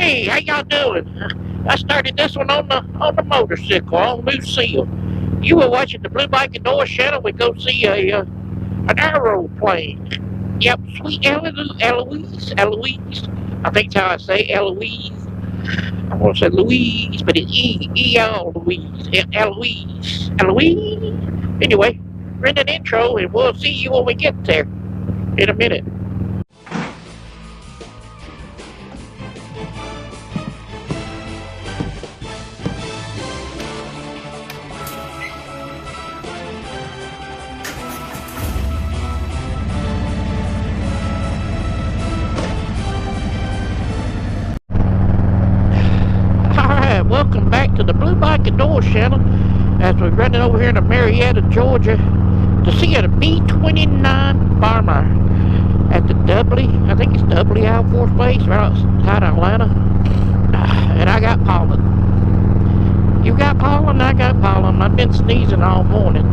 Hey, how y'all doing? I started this one on the motorcycle on Lucille. You were watching the Blue Bike and Door channel. We go see an aeroplane. Yep, sweet Eloise. I think that's how I say Eloise. I want to say Louise, but it's Louise. Eloise. Anyway, we're in an intro, and we'll see you when we get there in a minute. Welcome back to the Blue Bike and Door channel as we're running over here to Marietta, Georgia to see a B-29 bomber at the I think it's Doubly Air Force Base right outside Atlanta. And I got pollen. You got pollen? I got pollen. I've been sneezing all morning.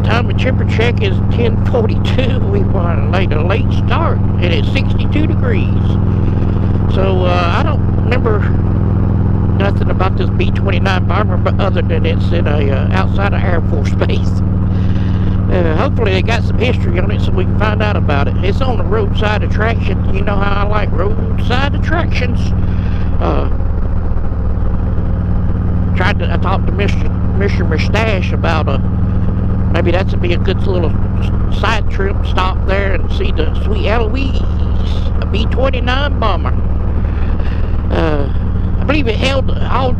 Time of temperature check is 10:42. We want a late start, and it's 62 degrees. So I don't remember nothing about this B-29 bomber, but other than it's in outside of Air Force Base. Hopefully they got some history on it so we can find out about it. It's on the roadside attraction. You know how I like roadside attractions. I talked to Mr. Mustache about maybe that would be a good little side trip, stop there and see the sweet Eloise, a B-29 bomber. I believe it held all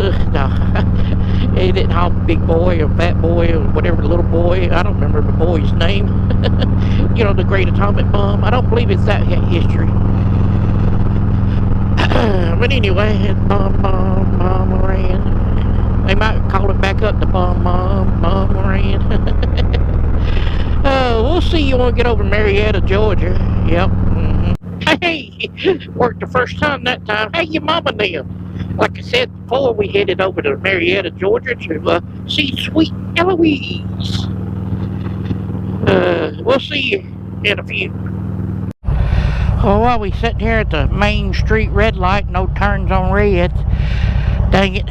it didn't hold big boy or fat boy or whatever, little boy. I don't remember the boy's name. You know, the great atomic bomb. I don't believe it's that history. But anyway, it's bomb ran. They might call it back up the bomb ran. We'll see you when we get over to Marietta, Georgia. Yep. Hey, worked the first time that time. Hey, your mama them. Like I said before, we headed over to Marietta, Georgia to see sweet Eloise. We'll see you in a few. Oh, while we sitting here at the Main Street red light, no turns on red. Dang it.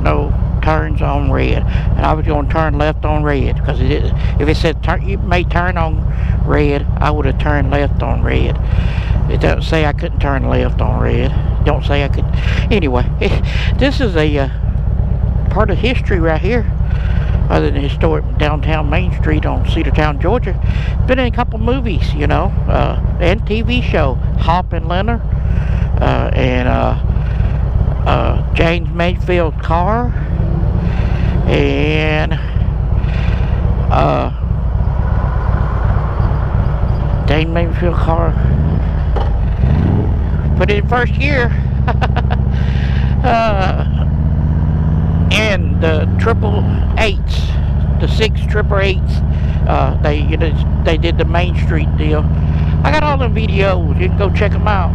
No turns on red, and I was going to turn left on red because if it said you may turn on red, I would have turned left on red. It doesn't say I couldn't turn left on red. Don't say I could. Anyway, this is a part of history right here, other than historic downtown Main Street on Cedartown, Georgia. Been in a couple movies, you know, and TV show, Hop and Leonard, and James Mayfield's Car, and James Mayfield's Car. Put it in first year. And the 888s, the 6 888s, they did the Main Street deal. I got all them videos. You can go check them out.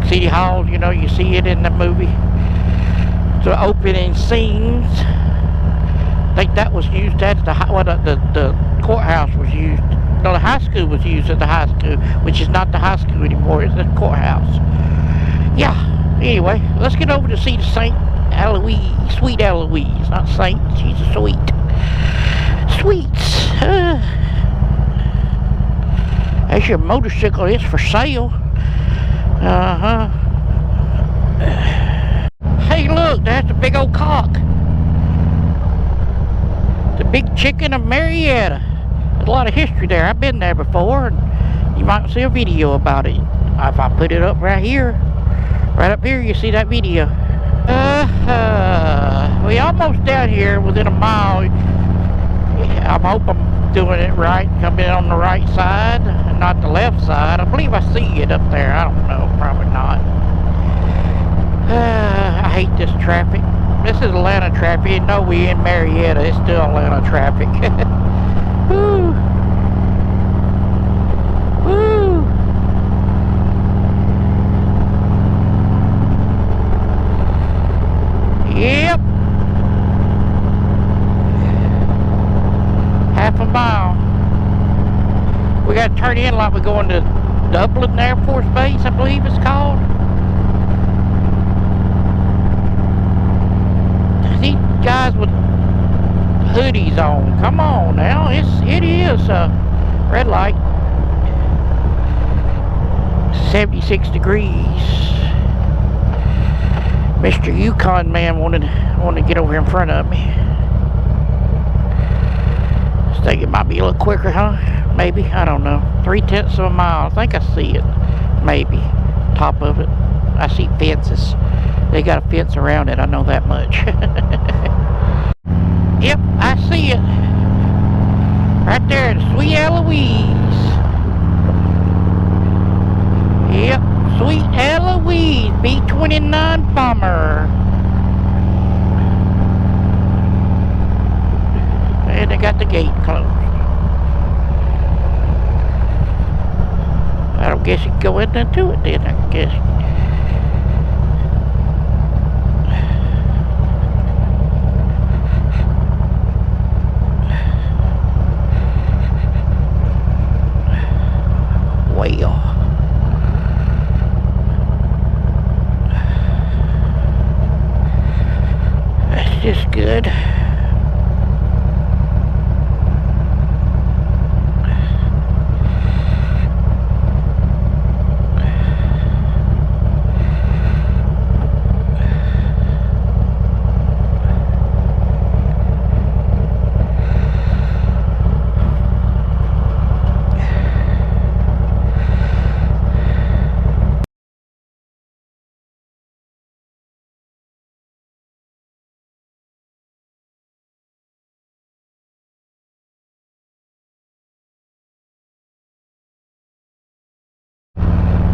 City Hall, you know, you see it in the movie. The opening scenes. I think that was used at the courthouse was used. No, the high school was used at the high school, which is not the high school anymore. It's the courthouse. Yeah. Anyway, let's get over to see the Saint Eloise, sweet Eloise, not Saint. She's a sweets. That's your motorcycle. It's for sale. Hey, look, that's a big old cock. The big chicken of Marietta. There's a lot of history there. I've been there before, and you might see a video about it. If I put it up right here, right up here, you see that video. We almost down here within a mile. I hope I'm doing it right, coming in on the right side and not the left side. I believe I see it up there. I don't know, probably not. I hate this traffic. This is Atlanta traffic. No, we in Marietta. It's still Atlanta traffic. Woo. Woo. Yep. Half a mile. We got to turn in like we're going to Dublin Air Force Base, I believe it's called. These guys with hoodies on, come on now, it is a red light. 76 degrees. Mr. Yukon man wanted to get over here in front of me. I think it might be a little quicker, huh? Maybe, I don't know. 3/10 of a mile. I think I see it. Maybe. Top of it. I see fences. They got a fence around it. I know that much. Yep, I see it. Right there, the Sweet Eloise. Yep, Sweet Eloise, B-29 bomber. And they got the gate closed. I don't guess you can go into it then, I guess. Well, that's just good.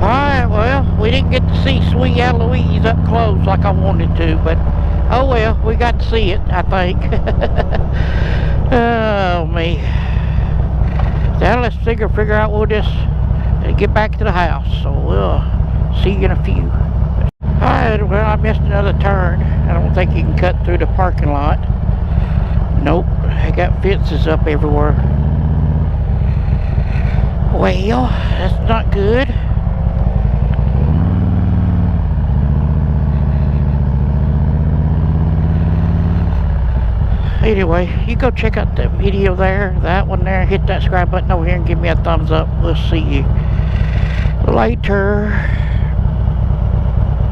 Alright, well, we didn't get to see Sweet Eloise up close like I wanted to, but oh well, we got to see it, I think. Oh, me. Now let's figure out we'll just get back to the house, so we'll see you in a few. Alright, well, I missed another turn. I don't think you can cut through the parking lot. Nope, they got fences up everywhere. Well, that's not good. Anyway, you go check out that video there, that one there, hit that subscribe button over here and give me a thumbs up. We'll see you later.